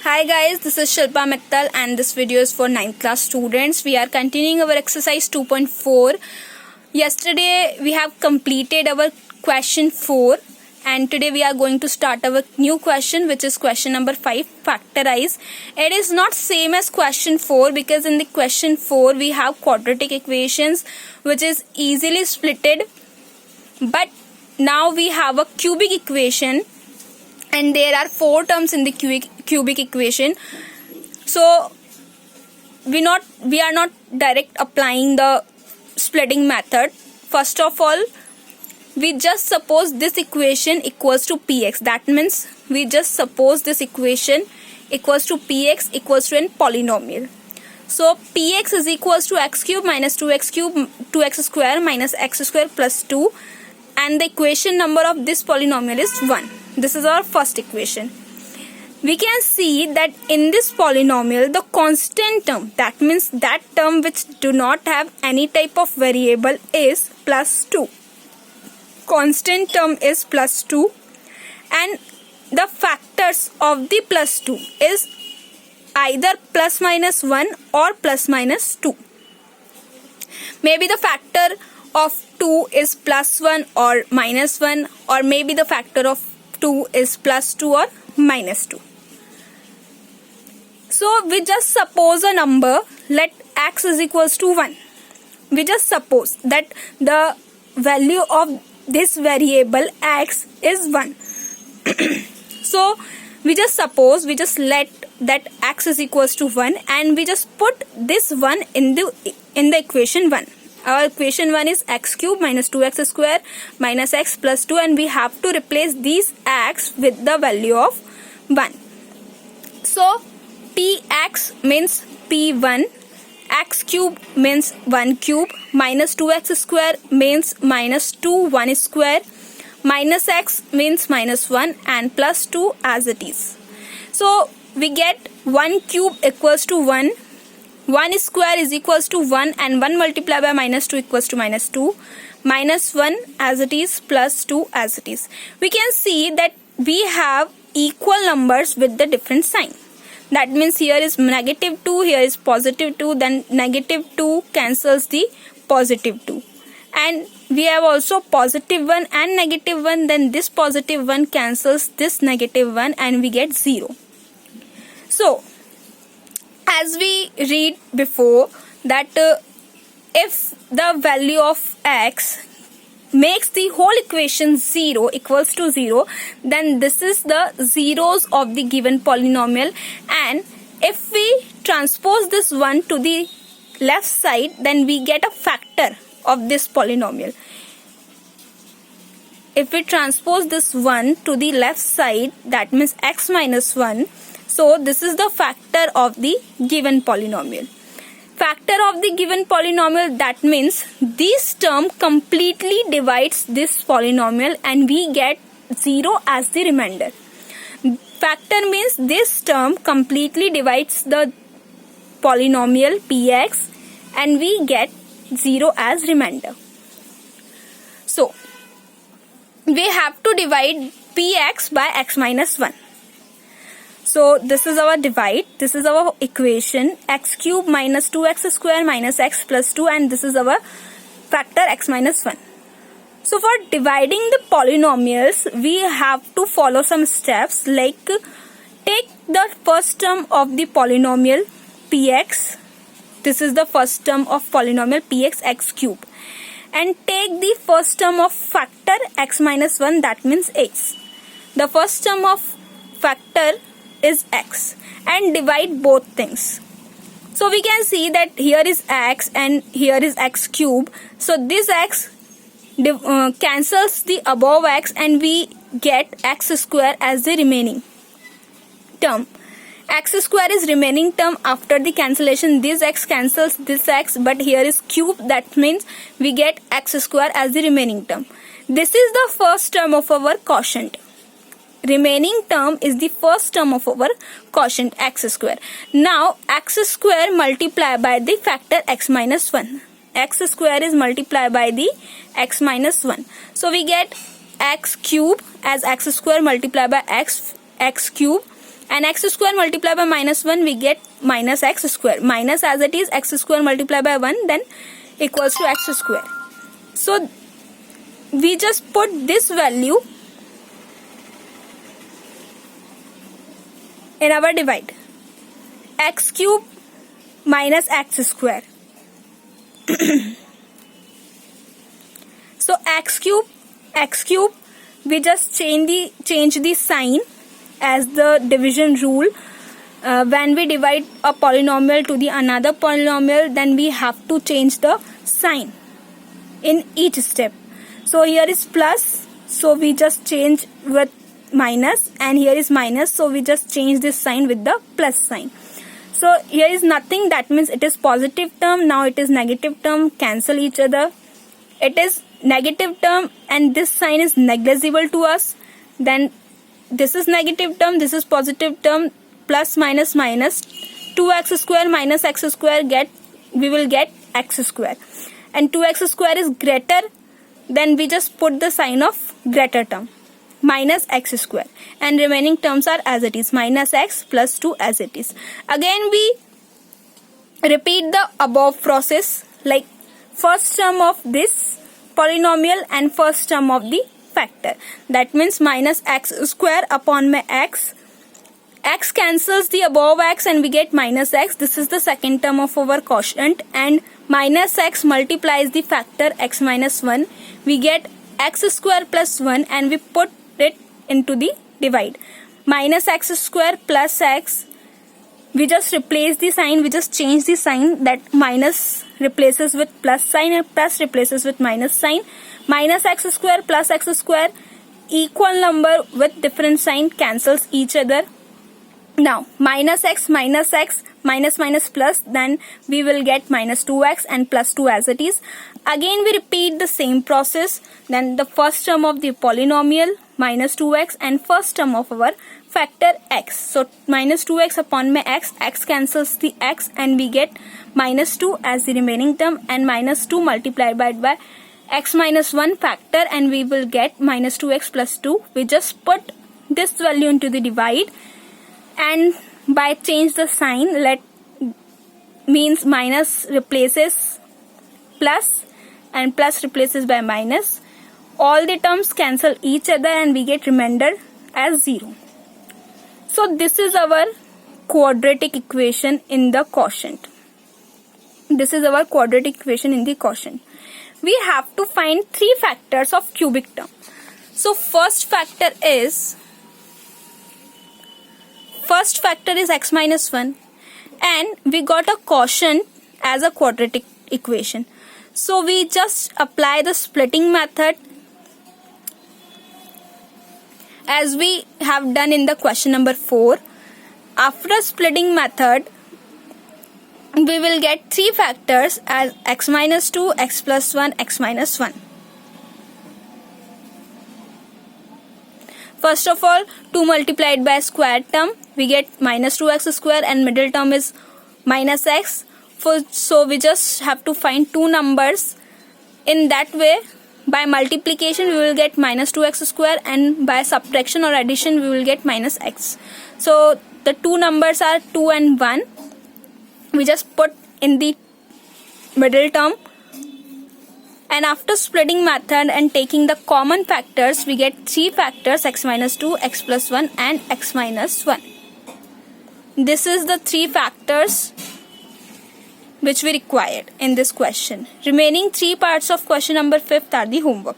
Hi guys, this is Shilpa Mittal and this video is for 9th class students. We are continuing our exercise 2.4. Yesterday we have completed our question 4 and today we are going to start our new question, which is question number 5, factorize. It is not same as question 4 because in the question 4 we have quadratic equations which is easily splitted, but now we have a cubic equation and there are 4 terms in the cubic equation. So we are not direct applying the splitting method. First of all, we just suppose this equation equals to px. That means we just suppose this equation equals to px equals to a polynomial. So px is equals to x cube minus 2x square minus x square plus 2, and the equation number of this polynomial is 1. This is our first equation. We can see that in this polynomial the constant term, that means that term which do not have any type of variable, is plus 2. Constant term is plus 2 and the factors of the plus 2 is either plus minus 1 or plus minus 2. Maybe the factor of 2 is plus 1 or minus 1, or maybe the factor of 2 is plus 2 or minus 2. So we just suppose a number, let x is equals to 1. We just suppose that the value of this variable x is 1. So we just let that x is equals to 1 and we just put this 1 in the equation 1. Our equation 1 is x cube minus 2x square minus x plus 2, and we have to replace these x with the value of 1. So px means p1, x cube means 1 cube, minus 2x square means minus 2 1 square, minus x means minus 1, and plus 2 as it is. So we get 1 cube equals to 1. 1 square is equals to 1 and 1 multiplied by minus 2 equals to minus 2. Minus 1 as it is, plus 2 as it is. We can see that we have equal numbers with the different sign. That means here is negative 2, here is positive 2, then negative 2 cancels the positive 2. And we have also positive 1 and negative 1, then this positive 1 cancels this negative 1 and we get 0. So as we read before that if the value of x makes the whole equation 0 equals to 0, then this is the zeros of the given polynomial, and if we transpose this 1 to the left side, then we get a factor of this polynomial. If we transpose this 1 to the left side, that means x minus 1. So this is the factor of the given polynomial. Factor of the given polynomial, that means this term completely divides this polynomial and we get 0 as the remainder. Factor means this term completely divides the polynomial px and we get 0 as remainder. So we have to divide px by x minus 1. So this is our divide, this is our equation, x cube minus 2x square minus x plus 2, and this is our factor x minus 1. So for dividing the polynomials, we have to follow some steps, like take the first term of the polynomial px, this is the first term of polynomial px x cube, and take the first term of factor x minus 1, that means x. The first term of factor is x, and divide both things. So we can see that here is x and here is x cube. So this x cancels the above x and we get x square as the remaining term. X square is remaining term. After the cancellation, this x cancels this x, but here is cube, that means we get x square as the remaining term. This is the first term of our quotient. Remaining term is the first term of our quotient, x square. Now x square multiplied by the factor x minus 1. X square is multiplied by the x minus 1. So we get x cube as x square multiplied by x cube and x square multiplied by minus 1, we get minus x square. Minus as it is, x square multiplied by 1, then equals to x square. So we just put this value in our divide. X cube minus x square. So x cube, we just change the sign as the division rule. When we divide a polynomial to the another polynomial, then we have to change the sign in each step. So here is plus, so we just change with minus, and here is minus, so we just change this sign with the plus sign. So here is nothing, that means it is positive term, now it is negative term, cancel each other. It is negative term and this sign is negligible to us, then this is negative term, this is positive term, plus minus minus, 2x square minus x square, we will get x square, and 2x square is greater, then we just put the sign of greater term, minus x square, and remaining terms are as it is, minus x plus 2 as it is. Again we repeat the above process, like first term of this polynomial and first term of the factor. That means minus x square upon my x cancels the above x and we get minus x. This is the second term of our quotient, and minus x multiplies the factor x minus 1. We get x square plus 1 and we put it into the divide. Minus x square plus x, we just replace the sign, we just change the sign, that minus replaces with plus sign and plus replaces with minus sign. Minus x square plus x square, equal number with different sign, cancels each other. Now minus minus plus, then we will get minus 2x and plus 2 as it is. Again we repeat the same process, then the first term of the polynomial minus 2x and first term of our factor x. So minus 2x upon my x cancels the x and we get minus 2 as the remaining term, and minus 2 multiplied by x minus 1 factor, and we will get minus 2x plus 2. We just put this value into the divide, and by change the sign, means minus replaces plus and plus replaces by minus. All the terms cancel each other and we get remainder as 0. So this is our quadratic equation in the quotient. This is our quadratic equation in the quotient. We have to find 3 factors of cubic term. So first factor is x minus 1, and we got a quotient as a quadratic equation. So we just apply the splitting method as we have done in the question number 4. After splitting method, we will get 3 factors as x minus 2, x plus 1, x minus 1. First of all, 2 multiplied by square term, we get minus 2x square, and middle term is minus x. So we just have to find 2 numbers. In that way, by multiplication we will get minus 2x square, and by subtraction or addition we will get minus x. So the 2 numbers are 2 and 1. We just put in the middle term, and after splitting method and taking the common factors, we get 3 factors, x minus 2, x plus 1 and x minus 1. This is the 3 factors which we required in this question. Remaining 3 parts of question number 5 are the homework.